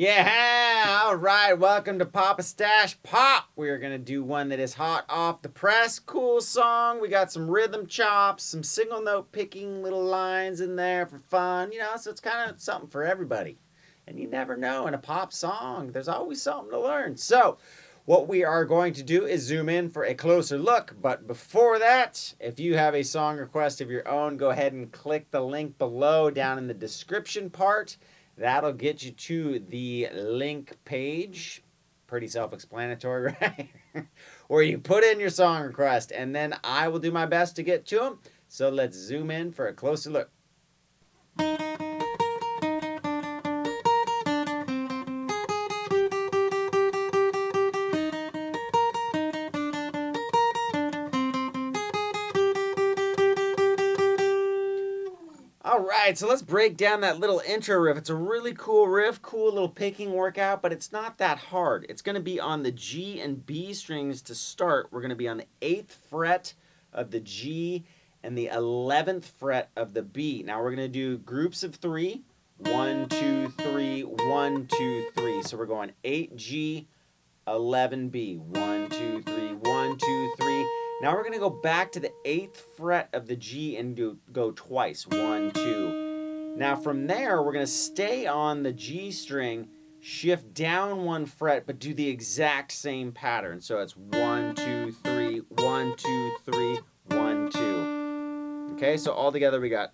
Yeah, all right. Welcome to PapastachePop. We're going to do one that is hot off the press. Cool song. We got some rhythm chops, some single note picking little lines in there for fun, so it's kind of something for everybody. And you never know, in a pop song, there's always something to learn. So, what we are going to do is zoom in for a closer look. But before that, if you have a song request of your own, go ahead and click the link below down in the description part. That'll get you to the link page. Pretty self-explanatory, right? Where you put in your song request, and then I will do my best to get to them. So let's zoom in for a closer look. All right, so let's break down that little intro riff. It's a really cool riff, cool little picking workout, but it's not that hard. It's going to be on the G and B strings to start. We're going to be on the 8th fret of the G and the 11th fret of the B. Now we're going to do groups of 3. 1, 2, 3, 1, 2, 3. So we're going 8G, 11B. 1, 2, 3, 1, 2, 3. Now we're going to go back to the 8th fret of the G and go twice. 1, 2. Now from there, we're going to stay on the G string, shift down 1 fret, but do the exact same pattern. So it's 1, 2, 3, 1, 2, 3, 1, 2. Okay, so all together we got.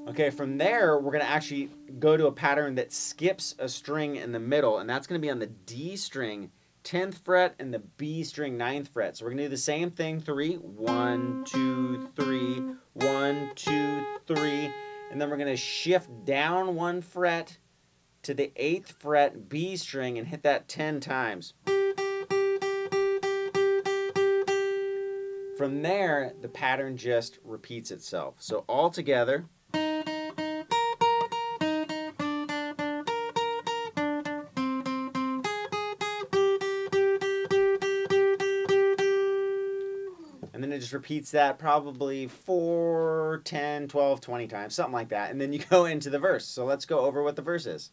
Okay, from there, we're going to actually go to a pattern that skips a string in the middle, and that's going to be on the D string, 10th fret, and the B string, 9th fret. So we're going to do the same thing, 3, 1, 2, 3, 1, 2, 3, and then we're going to shift down 1 fret to the 8th fret B string and hit that 10 times. From there, the pattern just repeats itself. So all together. And then it just repeats that probably 4, 10, 12, 20 times, something like that. And then you go into the verse. So let's go over what the verse is.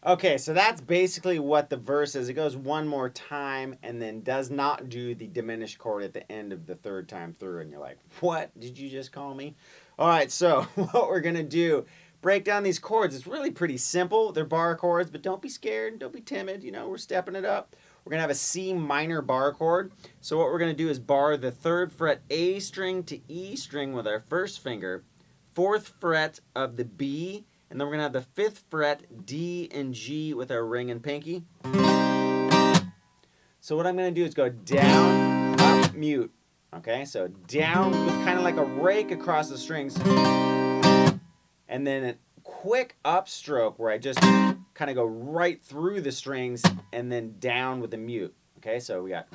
Okay, so that's basically what the verse is. It goes one more time and then does not do the diminished chord at the end of the 3rd time through. And you're like, what did you just call me? All right, so what we're going to do, break down these chords. It's really pretty simple. They're bar chords, but don't be scared. Don't be timid. We're stepping it up. We're going to have a C minor bar chord. So what we're going to do is bar the 3rd fret A string to E string with our 1st finger, 4th fret of the B, and then we're going to have the 5th fret, D and G with our ring and pinky. So what I'm going to do is go down, up, mute. Okay, so down with kind of like a rake across the strings. And then a quick upstroke where I just kind of go right through the strings and then down with the mute. Okay, so we got.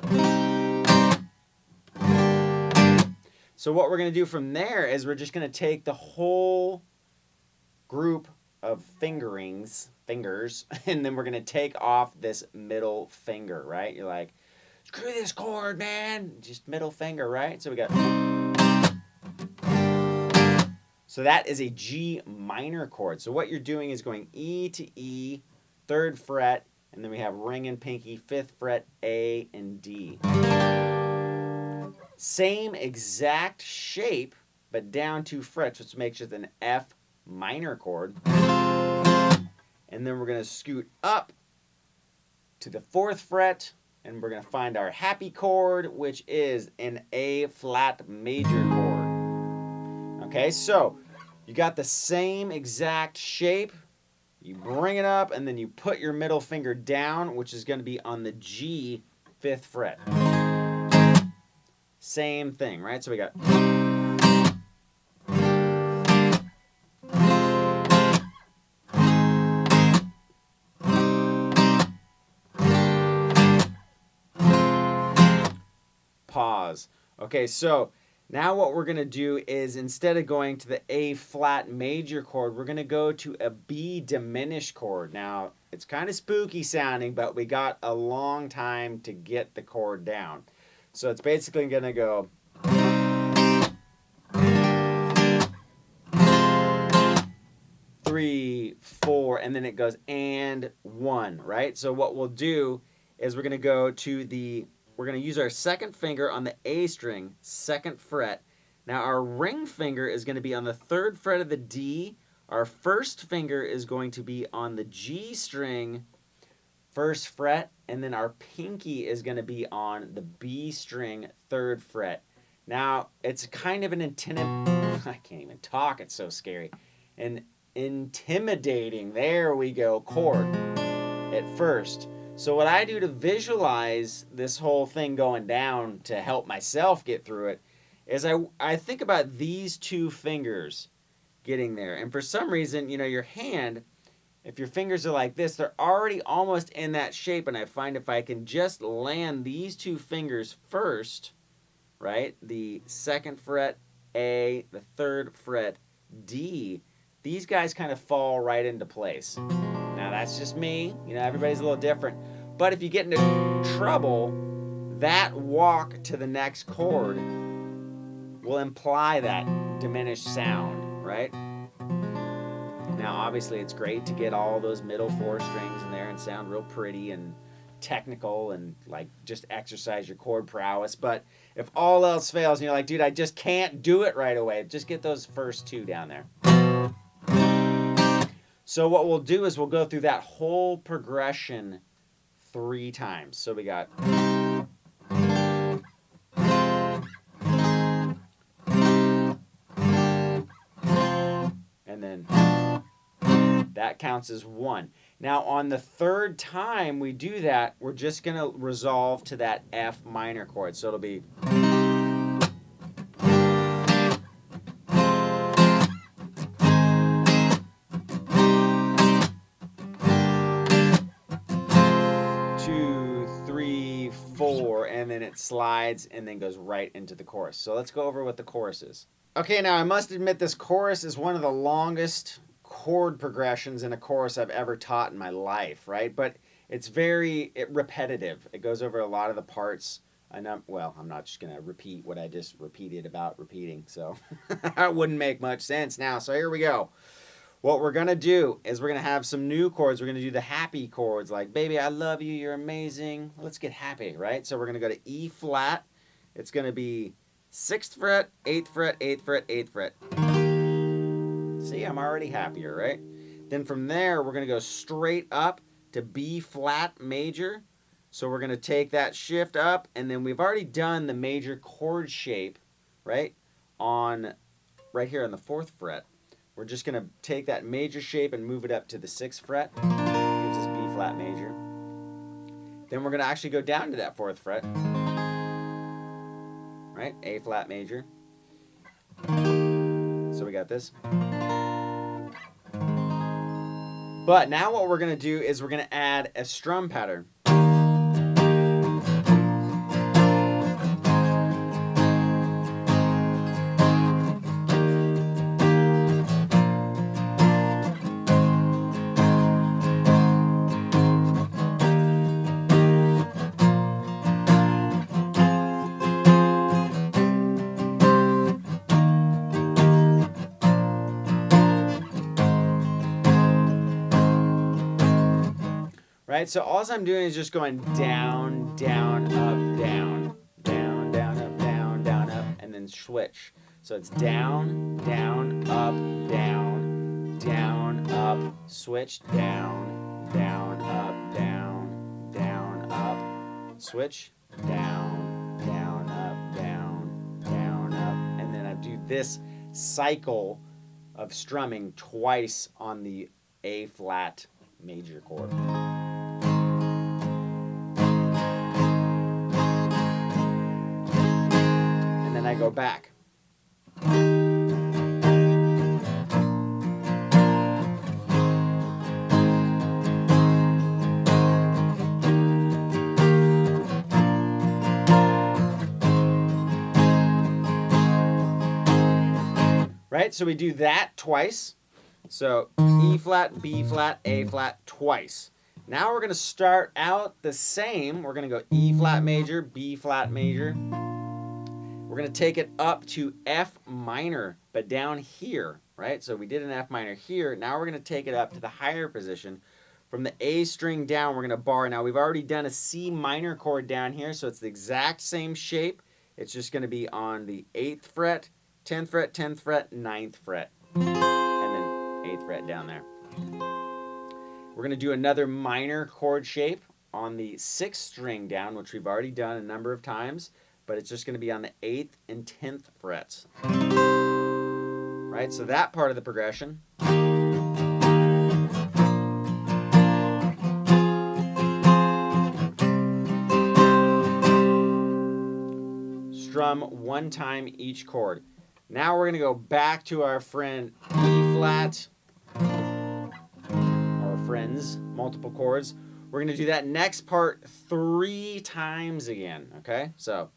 So what we're going to do from there is we're just going to take the whole group of fingers, and then we're going to take off this middle finger, right? You're like, screw this chord, man. Just middle finger, right? So we got. So that is a G minor chord. So what you're doing is going E to E, 3rd fret, and then we have ring and pinky, 5th fret, A and D. Same exact shape, but down 2 frets, which makes it an F minor chord. And then we're going to scoot up to the 4th fret, and we're going to find our happy chord, which is an A flat major chord. Okay, so you got the same exact shape. You bring it up, and then you put your middle finger down, which is going to be on the G 5th fret. Same thing, right? So we got... Pause. Okay, so now what we're going to do is, instead of going to the A flat major chord, we're going to go to a B diminished chord. Now, it's kind of spooky sounding, but we got a long time to get the chord down. So it's basically going to go... 3, 4, and then it goes and 1, right? So what we'll do is we're going to go to the... We're going to use our second finger on the A string, 2nd fret. Now our ring finger is going to be on the 3rd fret of the D. Our first finger is going to be on the G string, 1st fret, and then our pinky is going to be on the B string, 3rd fret. Now it's kind of an I can't even talk, it's so scary. An intimidating, there we go, chord at first. So what I do to visualize this whole thing going down to help myself get through it is I think about these 2 fingers getting there. And for some reason, you know, your hand, if your fingers are like this, they're already almost in that shape. And I find if I can just land these 2 fingers first, right, the 2nd fret A, the 3rd fret D, these guys kind of fall right into place. Now that's just me, you know, everybody's a little different. But if you get into trouble, that walk to the next chord will imply that diminished sound, right? Now obviously it's great to get all those middle 4 strings in there and sound real pretty and technical and like just exercise your chord prowess. But if all else fails and you're like, dude, I just can't do it right away, just get those first 2 down there. So what we'll do is we'll go through that whole progression 3 times. So we got... And then that counts as 1. Now on the 3rd time we do that, we're just going to resolve to that F minor chord. So it'll be... and then it slides and then goes right into the chorus. So let's go over what the chorus is. Okay, now I must admit this chorus is one of the longest chord progressions in a chorus I've ever taught in my life, right? But it's very repetitive. It goes over a lot of the parts. And I'm not just going to repeat what I just repeated about repeating, so that wouldn't make much sense now. So here we go. What we're going to do is we're going to have some new chords. We're going to do the happy chords like, baby, I love you, you're amazing. Let's get happy, right? So we're going to go to E flat. It's going to be 6th fret, 8th fret, 8th fret, 8th fret. See, I'm already happier, right? Then from there, we're going to go straight up to B flat major. So we're going to take that shift up, and then we've already done the major chord shape, right? Right here on the 4th fret. We're just going to take that major shape and move it up to the 6th fret. Gives us B flat major. Then we're going to actually go down to that 4th fret. Right? A flat major. So we got this. But now what we're going to do is we're going to add a strum pattern. Right, so all I'm doing is just going down, down, up, down, down, down, up, down, down, up, and then switch. So it's down, down, up, down, down, up, switch, down, down, up, down, down, up, switch, down, down, up, down, down, up, and then I do this cycle of strumming twice on the A flat major chord. And then I go back. Right? So we do that twice. So E flat, B flat, A flat twice. Now we're going to start out the same. We're going to go E flat major, B flat major. We're going to take it up to F minor, but down here, right? So we did an F minor here. Now we're going to take it up to the higher position. From the A string down, we're going to bar. Now we've already done a C minor chord down here, so it's the exact same shape. It's just going to be on the 8th fret, 10th fret, 10th fret, 9th fret, and then 8th fret down there. We're going to do another minor chord shape on the 6th string down, which we've already done a number of times, but it's just going to be on the 8th and 10th frets. Right, so that part of the progression. Strum one time each chord. Now we're going to go back to our friend E flat, our friends, multiple chords. We're going to do that next part 3 times again, okay? So.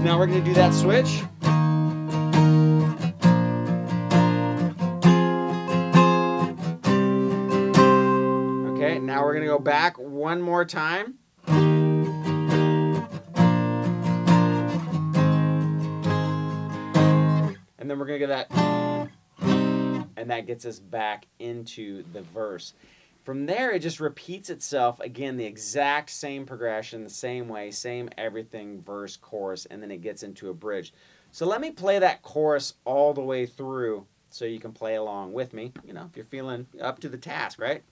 Now we're going to do that switch. Okay, now we're going to go back one more time. And then we're going to get that, and that gets us back into the verse. From there, it just repeats itself, again, the exact same progression, the same way, same everything, verse, chorus, and then it gets into a bridge. So let me play that chorus all the way through so you can play along with me, you know, if you're feeling up to the task, right?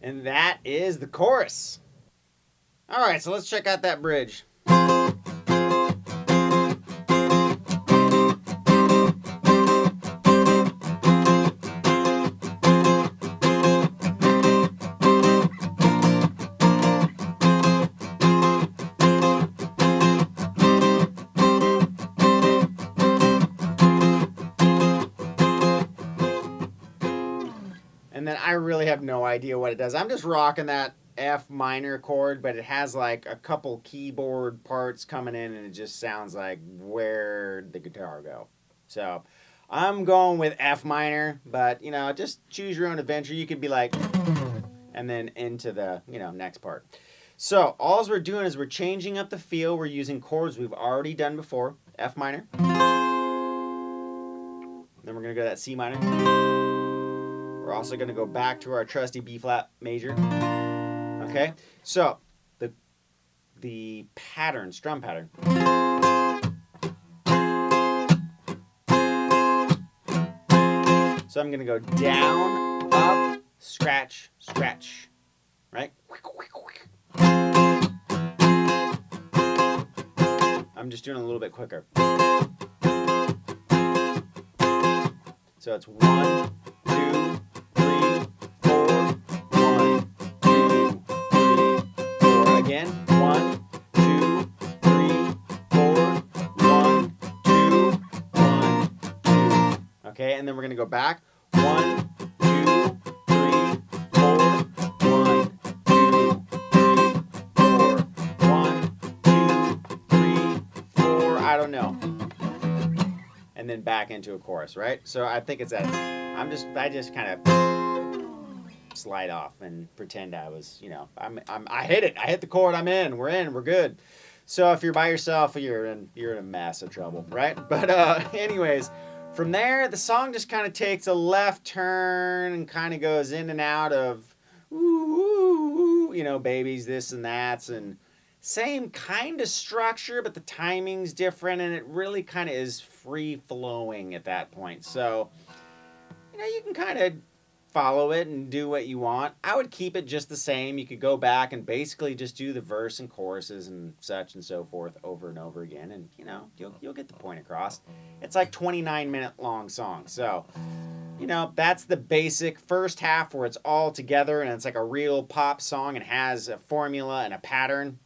And that is the chorus. All right, so let's check out that bridge. And then I really have no idea what it does. I'm just rocking that F minor chord, but it has like a couple keyboard parts coming in, and it just sounds like where'd the guitar go? So I'm going with F minor, but you know, just choose your own adventure. You could be like, and then into the, you know, next part. So all we're doing is we're changing up the feel. We're using chords we've already done before. F minor. Then we're gonna go to that C minor. We're also going to go back to our trusty B flat major. Okay, so the pattern, strum pattern. So I'm going to go down, up, scratch, scratch, right? I'm just doing it a little bit quicker. So it's 1, 2, 3, 4. 1, 2, 3, 4. Again. 1, 2, 3, 4. 1, 2, 1, 2. Okay, and then we're gonna go back. 1, 2, 3, 4. 1, 2, 3, 4. 1, 2, 3, 4. I don't know. And then back into a chorus, right? So I think it's that. I just kind of slide off and pretend I was, I hit it. I hit the chord. I'm in. We're in. We're good. So if you're by yourself, you're in a massive trouble, right? But anyways, from there, the song just kind of takes a left turn and kind of goes in and out of, babies, this and that's, and same kind of structure, but the timing's different, and it really kind of is free-flowing at that point. So, you can kind of follow it and do what you want. I would keep it just the same. You could go back and basically just do the verse and choruses and such and so forth over and over again, and, you'll get the point across. It's like 29-minute long song, so... that's the basic first half where it's all together and it's like a real pop song and has a formula and a pattern.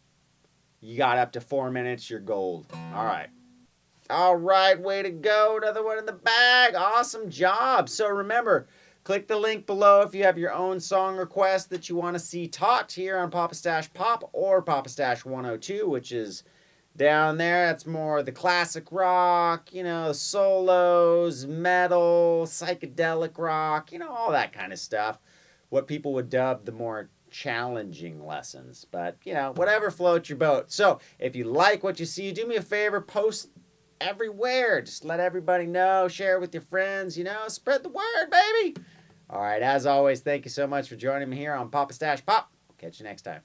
You got up to 4 minutes, you're gold. All right, way to go. Another one in the bag. Awesome job. So remember, click the link below if you have your own song request that you want to see taught here on PapastachePop or Papastache 102, which is down there. That's more the classic rock, solos, metal, psychedelic rock, all that kind of stuff. What people would dub the more challenging lessons. But, whatever floats your boat. So, if you like what you see, do me a favor, post everywhere. Just let everybody know, share it with your friends, spread the word, baby. All right, as always, thank you so much for joining me here on PapastachePop. Catch you next time.